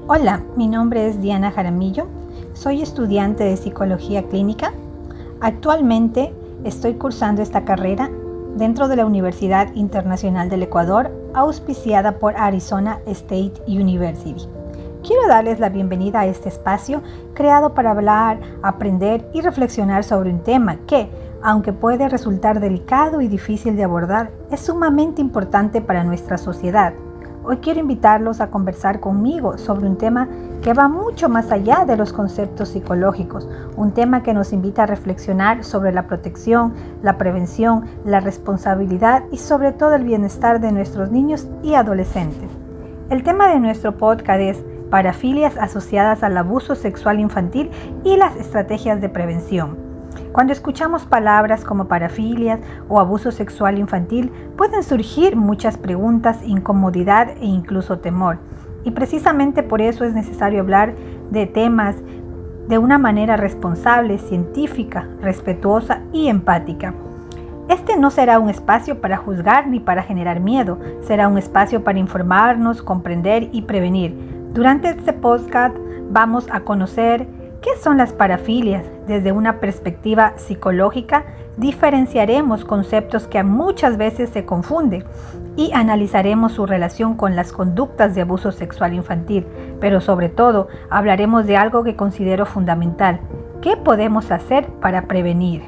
Hola, mi nombre es Diana Jaramillo, soy estudiante de Psicología Clínica. Actualmente estoy cursando esta carrera dentro de la Universidad Internacional del Ecuador, auspiciada por Arizona State University. Quiero darles la bienvenida a este espacio creado para hablar, aprender y reflexionar sobre un tema que, aunque puede resultar delicado y difícil de abordar, es sumamente importante para nuestra sociedad. Hoy quiero invitarlos a conversar conmigo sobre un tema que va mucho más allá de los conceptos psicológicos, un tema que nos invita a reflexionar sobre la protección, la prevención, la responsabilidad y sobre todo el bienestar de nuestros niños y adolescentes. El tema de nuestro podcast es parafilias asociadas al abuso sexual infantil y las estrategias de prevención. Cuando escuchamos palabras como parafilias o abuso sexual infantil, pueden surgir muchas preguntas, incomodidad e incluso temor. Y precisamente por eso es necesario hablar de temas de una manera responsable, científica, respetuosa y empática. Este no será un espacio para juzgar ni para generar miedo, será un espacio para informarnos, comprender y prevenir. Durante este podcast vamos a conocer ¿qué son las parafilias? Desde una perspectiva psicológica, diferenciaremos conceptos que muchas veces se confunden y analizaremos su relación con las conductas de abuso sexual infantil, pero sobre todo hablaremos de algo que considero fundamental. ¿Qué podemos hacer para prevenir?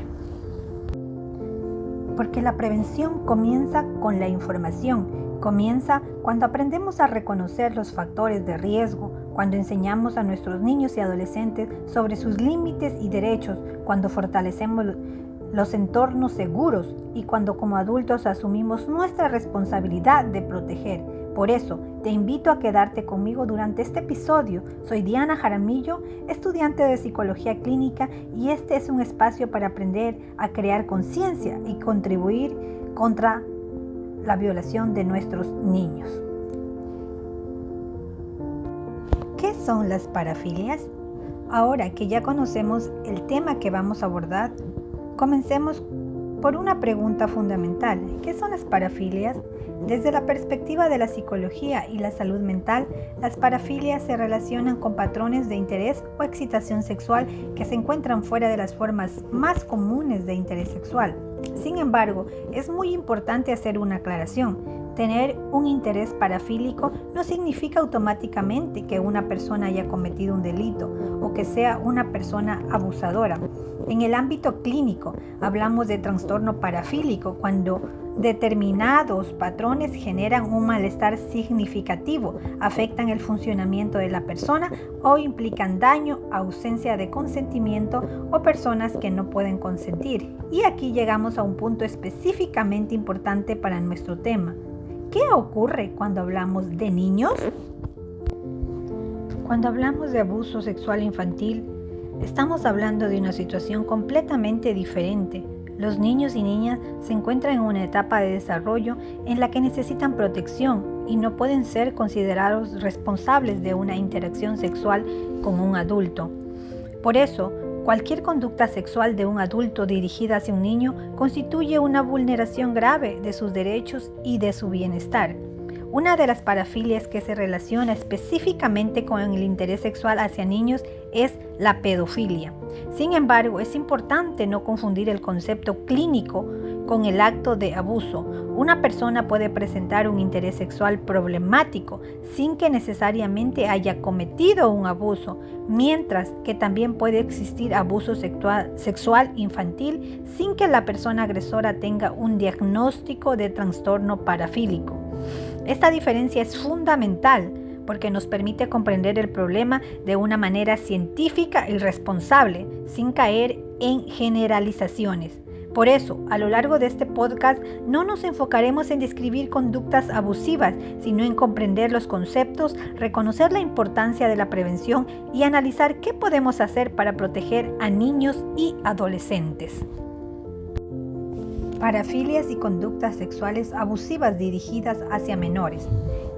Porque la prevención comienza con la información. Comienza cuando aprendemos a reconocer los factores de riesgo, cuando enseñamos a nuestros niños y adolescentes sobre sus límites y derechos, cuando fortalecemos los entornos seguros y cuando como adultos asumimos nuestra responsabilidad de proteger. Por eso, te invito a quedarte conmigo durante este episodio. Soy Diana Jaramillo, estudiante de Psicología Clínica, y este es un espacio para aprender a crear conciencia y contribuir contra la violación de nuestros niños. ¿Qué son las parafilias? Ahora que ya conocemos el tema que vamos a abordar, comencemos por una pregunta fundamental. ¿Qué son las parafilias? Desde la perspectiva de la psicología y la salud mental, las parafilias se relacionan con patrones de interés o excitación sexual que se encuentran fuera de las formas más comunes de interés sexual. Sin embargo, es muy importante hacer una aclaración. Tener un interés parafílico no significa automáticamente que una persona haya cometido un delito o que sea una persona abusadora. En el ámbito clínico, hablamos de trastorno parafílico cuando determinados patrones generan un malestar significativo, afectan el funcionamiento de la persona o implican daño, ausencia de consentimiento o personas que no pueden consentir. Y aquí llegamos a un punto específicamente importante para nuestro tema. ¿Qué ocurre cuando hablamos de niños? Cuando hablamos de abuso sexual infantil, estamos hablando de una situación completamente diferente. Los niños y niñas se encuentran en una etapa de desarrollo en la que necesitan protección y no pueden ser considerados responsables de una interacción sexual con un adulto. Por eso, cualquier conducta sexual de un adulto dirigida hacia un niño constituye una vulneración grave de sus derechos y de su bienestar. Una de las parafilias que se relaciona específicamente con el interés sexual hacia niños es la pedofilia. Sin embargo, es importante no confundir el concepto clínico con el acto de abuso. Una persona puede presentar un interés sexual problemático sin que necesariamente haya cometido un abuso, mientras que también puede existir abuso sexual infantil sin que la persona agresora tenga un diagnóstico de trastorno parafílico. Esta diferencia es fundamental porque nos permite comprender el problema de una manera científica y responsable, sin caer en generalizaciones. Por eso, a lo largo de este podcast, no nos enfocaremos en describir conductas abusivas, sino en comprender los conceptos, reconocer la importancia de la prevención y analizar qué podemos hacer para proteger a niños y adolescentes. Parafilias y conductas sexuales abusivas dirigidas hacia menores.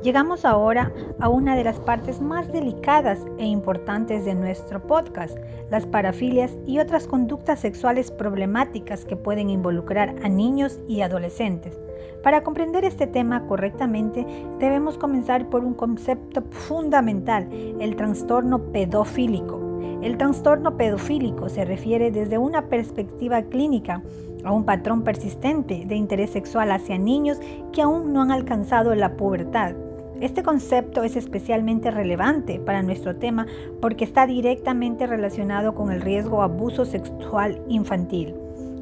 Llegamos ahora a una de las partes más delicadas e importantes de nuestro podcast, las parafilias y otras conductas sexuales problemáticas que pueden involucrar a niños y adolescentes. Para comprender este tema correctamente, debemos comenzar por un concepto fundamental, el trastorno pedofílico. El trastorno pedofílico se refiere desde una perspectiva clínica a un patrón persistente de interés sexual hacia niños que aún no han alcanzado la pubertad. Este concepto es especialmente relevante para nuestro tema porque está directamente relacionado con el riesgo de abuso sexual infantil.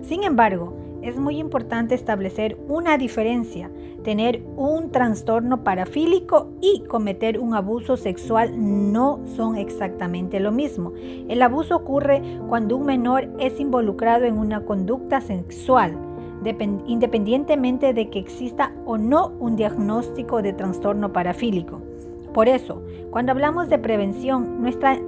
Sin embargo, es muy importante establecer una diferencia. Tener un trastorno parafílico y cometer un abuso sexual no son exactamente lo mismo. El abuso ocurre cuando un menor es involucrado en una conducta sexual, independientemente de que exista o no un diagnóstico de trastorno parafílico. Por eso, cuando hablamos de prevención, nuestra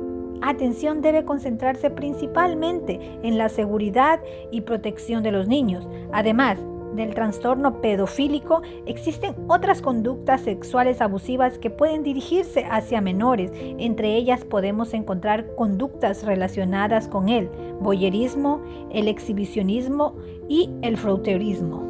atención debe concentrarse principalmente en la seguridad y protección de los niños. Además del trastorno pedofílico, existen otras conductas sexuales abusivas que pueden dirigirse hacia menores. Entre ellas podemos encontrar conductas relacionadas con el voyerismo, el exhibicionismo y el frotteurismo.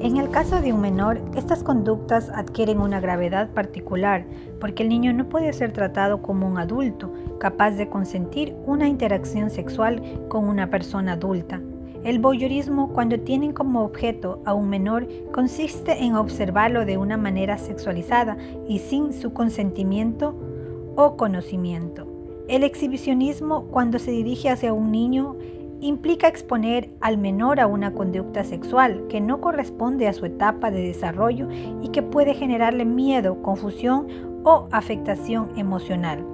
En el caso de un menor, estas conductas adquieren una gravedad particular porque el niño no puede ser tratado como un adulto capaz de consentir una interacción sexual con una persona adulta. El voyeurismo, cuando tienen como objeto a un menor, consiste en observarlo de una manera sexualizada y sin su consentimiento o conocimiento. El exhibicionismo, cuando se dirige hacia un niño, implica exponer al menor a una conducta sexual que no corresponde a su etapa de desarrollo y que puede generarle miedo, confusión o afectación emocional.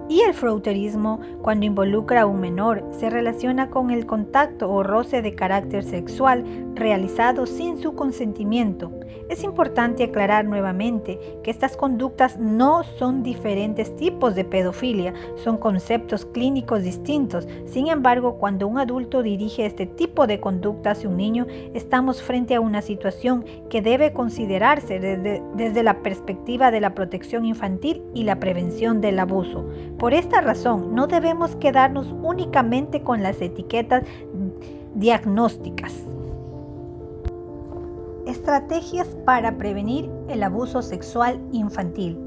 Y el frotteurismo, cuando involucra a un menor, se relaciona con el contacto o roce de carácter sexual realizado sin su consentimiento. Es importante aclarar nuevamente que estas conductas no son diferentes tipos de pedofilia, son conceptos clínicos distintos. Sin embargo, cuando un adulto dirige este tipo de conducta hacia un niño, estamos frente a una situación que debe considerarse desde la perspectiva de la protección infantil y la prevención del abuso. Por esta razón, no debemos quedarnos únicamente con las etiquetas diagnósticas. Estrategias para prevenir el abuso sexual infantil.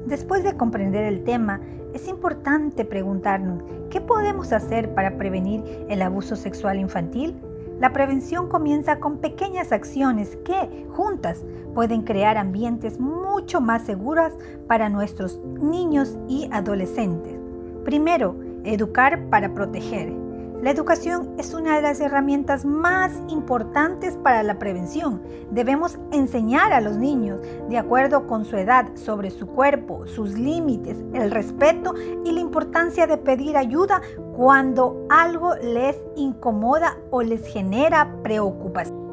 Después de comprender el tema, es importante preguntarnos, ¿qué podemos hacer para prevenir el abuso sexual infantil? La prevención comienza con pequeñas acciones que, juntas, pueden crear ambientes mucho más seguros para nuestros niños y adolescentes. Primero, educar para proteger. La educación es una de las herramientas más importantes para la prevención. Debemos enseñar a los niños, de acuerdo con su edad, sobre su cuerpo, sus límites, el respeto y la importancia de pedir ayuda cuando algo les incomoda o les genera preocupación.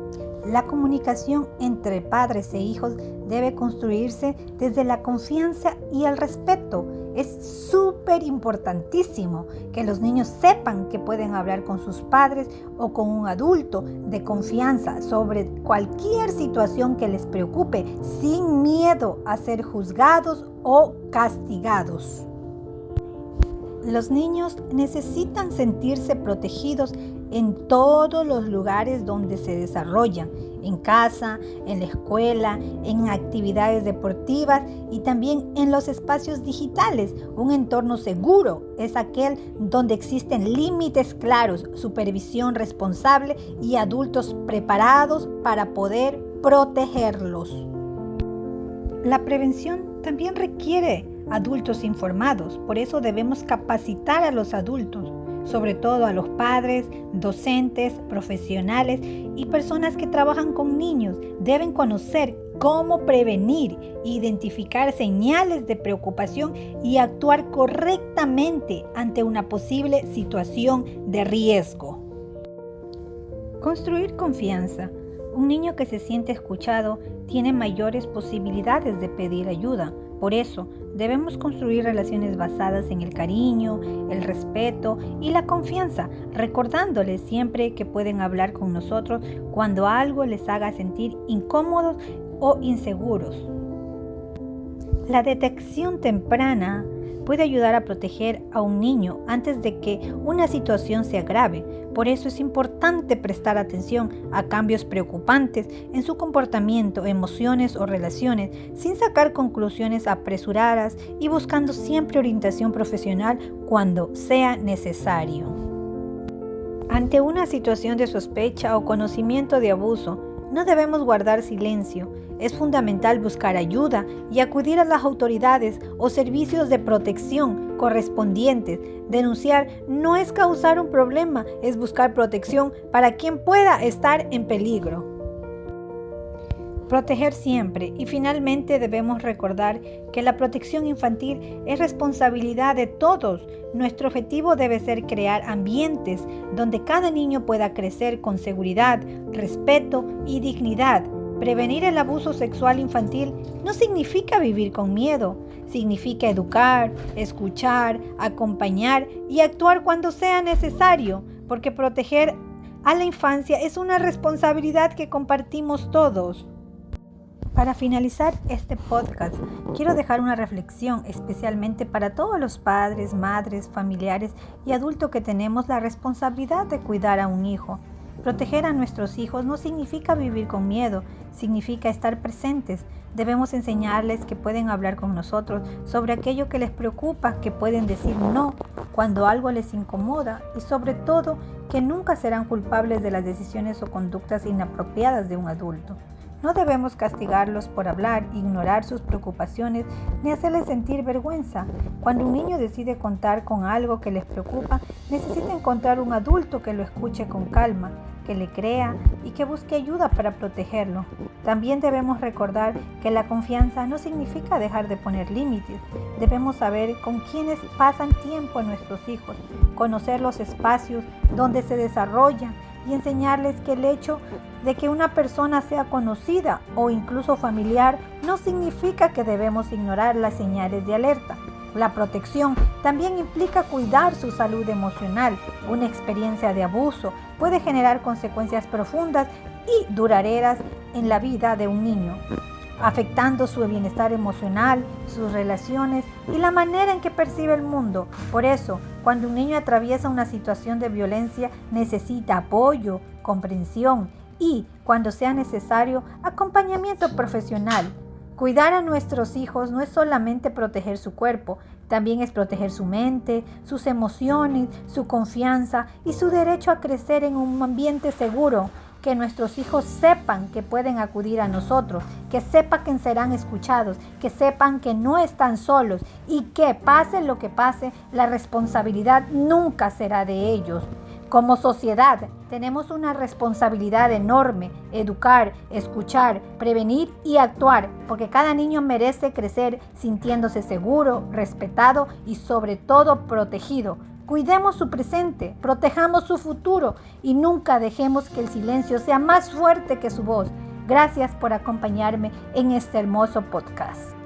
La comunicación entre padres e hijos debe construirse desde la confianza y el respeto. Es súper importantísimo que los niños sepan que pueden hablar con sus padres o con un adulto de confianza sobre cualquier situación que les preocupe, sin miedo a ser juzgados o castigados. Los niños necesitan sentirse protegidos en todos los lugares donde se desarrollan, en casa, en la escuela, en actividades deportivas y también en los espacios digitales. Un entorno seguro es aquel donde existen límites claros, supervisión responsable y adultos preparados para poder protegerlos. La prevención también requiere adultos informados, por eso debemos capacitar a los adultos, sobre todo a los padres, docentes, profesionales y personas que trabajan con niños. Deben conocer cómo prevenir, identificar señales de preocupación y actuar correctamente ante una posible situación de riesgo. Construir confianza. Un niño que se siente escuchado tiene mayores posibilidades de pedir ayuda. Por eso, debemos construir relaciones basadas en el cariño, el respeto y la confianza, recordándoles siempre que pueden hablar con nosotros cuando algo les haga sentir incómodos o inseguros. La detección temprana puede ayudar a proteger a un niño antes de que una situación se agrave. Por eso es importante prestar atención a cambios preocupantes en su comportamiento, emociones o relaciones, sin sacar conclusiones apresuradas y buscando siempre orientación profesional cuando sea necesario. Ante una situación de sospecha o conocimiento de abuso, no debemos guardar silencio. Es fundamental buscar ayuda y acudir a las autoridades o servicios de protección correspondientes. Denunciar no es causar un problema, es buscar protección para quien pueda estar en peligro. Proteger siempre y finalmente debemos recordar que la protección infantil es responsabilidad de todos. Nuestro objetivo debe ser crear ambientes donde cada niño pueda crecer con seguridad, respeto y dignidad. Prevenir el abuso sexual infantil no significa vivir con miedo, significa educar, escuchar, acompañar y actuar cuando sea necesario, porque proteger a la infancia es una responsabilidad que compartimos todos. Para finalizar este podcast, quiero dejar una reflexión especialmente para todos los padres, madres, familiares y adultos que tenemos la responsabilidad de cuidar a un hijo. Proteger a nuestros hijos no significa vivir con miedo, significa estar presentes. Debemos enseñarles que pueden hablar con nosotros sobre aquello que les preocupa, que pueden decir no cuando algo les incomoda y sobre todo que nunca serán culpables de las decisiones o conductas inapropiadas de un adulto. No debemos castigarlos por hablar, ignorar sus preocupaciones ni hacerles sentir vergüenza. Cuando un niño decide contar con algo que les preocupa, necesita encontrar un adulto que lo escuche con calma, que le crea y que busque ayuda para protegerlo. También debemos recordar que la confianza no significa dejar de poner límites. Debemos saber con quiénes pasan tiempo nuestros hijos, conocer los espacios donde se desarrollan y enseñarles que el hecho de que una persona sea conocida o incluso familiar no significa que debemos ignorar las señales de alerta. La protección también implica cuidar su salud emocional. Una experiencia de abuso puede generar consecuencias profundas y duraderas en la vida de un niño, afectando su bienestar emocional, sus relaciones y la manera en que percibe el mundo. Por eso, cuando un niño atraviesa una situación de violencia, necesita apoyo, comprensión y, cuando sea necesario, acompañamiento profesional. Cuidar a nuestros hijos no es solamente proteger su cuerpo, también es proteger su mente, sus emociones, su confianza y su derecho a crecer en un ambiente seguro. Que nuestros hijos sepan que pueden acudir a nosotros, que sepan que serán escuchados, que sepan que no están solos y que pase lo que pase, la responsabilidad nunca será de ellos. Como sociedad tenemos una responsabilidad enorme: educar, escuchar, prevenir y actuar, porque cada niño merece crecer sintiéndose seguro, respetado y sobre todo protegido. Cuidemos su presente, protejamos su futuro y nunca dejemos que el silencio sea más fuerte que su voz. Gracias por acompañarme en este hermoso podcast.